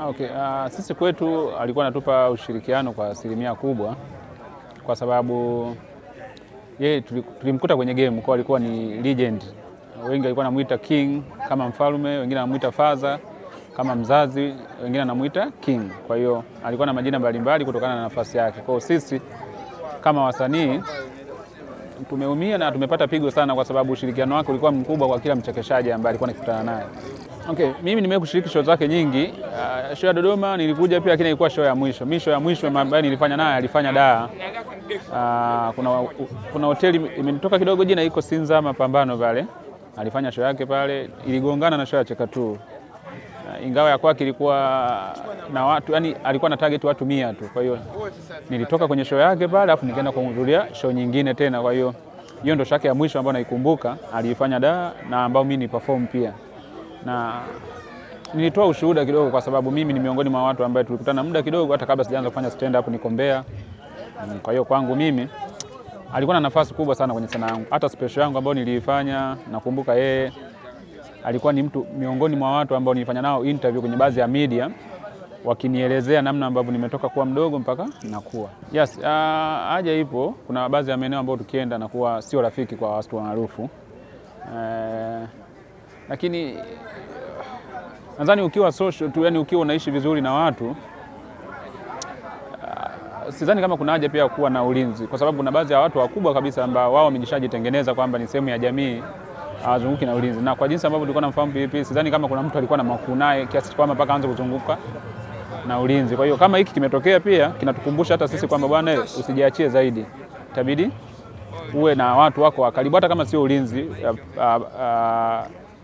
Okay, sisi kwetu alikuwa anatupa ushirikiano kwa asilimia kubwa, kwa sababu yeye tulimkuta kwenye game kwa alikuwa ni legend. Wengi walikuwa wanamuita king kama mfalme, wengine wanamuita father kama mzazi, wengine wanamuita king. Kwa hiyo alikuwa na majina mbalimbali kutokana na nafasi yake. Kwa hiyo sisi kama wasanii tumeumia na tumepata pigo sana, kwa sababu ushirikiano wake ulikuwa mkubwa kwa kila mchekeshaji ambaye alikuwa anakutana naye. Okay, mimi nimekuwa kushiriki show zake nyingi. Show ya Dodoma nilikuja pia, lakini ilikuwa show ya mwisho. Mimi show ya mwisho ambayo nilifanya naye alifanya Dar. Kuna hoteli imenitoka kidogo jina, iko Sinza Mapambano pale. Alifanya show yake pale, iligongana na show ya Chekatu. Ingawa ya kwake ilikuwa na watu, yani alikuwa na target watu 100 tu. Kwa hiyo nilitoka kwenye show yake pale alafu nikaenda kuhudhuria show nyingine tena. Kwa hiyo hiyo ndo show yake ya mwisho ambayo naikumbuka alifanya Dar, na ambao mimi ni perform pia. Na nilitoa ushuhuda kidogo, kwa sababu mimi ni miongoni mwa watu ambao tulikutana muda kidogo hata kabla sijaanza kufanya stand up niko Mbeya. Kwa hiyo kwangu mimi alikuwa na nafasi kubwa sana kwenye sanaa yangu. Hata special yangu ambayo nilifanya, nakumbuka yeye alikuwa ni mtu miongoni mwa watu ambao nilifanya nao interview kwenye baadhi ya media, wakinielezea namna ambavyo nimetoka kuwa mdogo mpaka nakuwa. Yes, haja ipo. Kuna baadhi ya maeneo ambayo tukienda na kuwa sio rafiki kwa watu maarufu. Lakini nadhani ukiwa social tu, yani ukiwa unaishi vizuri na watu, sidhani kama kuna haja pia kuwa na ulinzi, kwa sababu kuna baadhi ya watu wakubwa kabisa ambao wao wamejishajitengeneza kwamba ni sehemu ya jamii, hawazunguki na ulinzi. Na kwa jinsi ambavyo tulikuwa tunamfahamu Pilipili, sidhani kama kuna mtu alikuwa na makuu naye kiasi kwamba mpaka aanze kuzunguka na ulinzi. Kwa hiyo kama hiki kimetokea pia kinatukumbusha hata sisi kwamba bwana, usijiachie zaidi. Itabidi uwe na watu wako wa karibu, hata kama sio ulinzi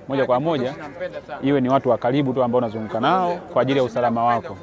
moja kwa moja, iwe ni watu wa karibu tu ambao unazunguka nao kwa ajili ya usalama wako.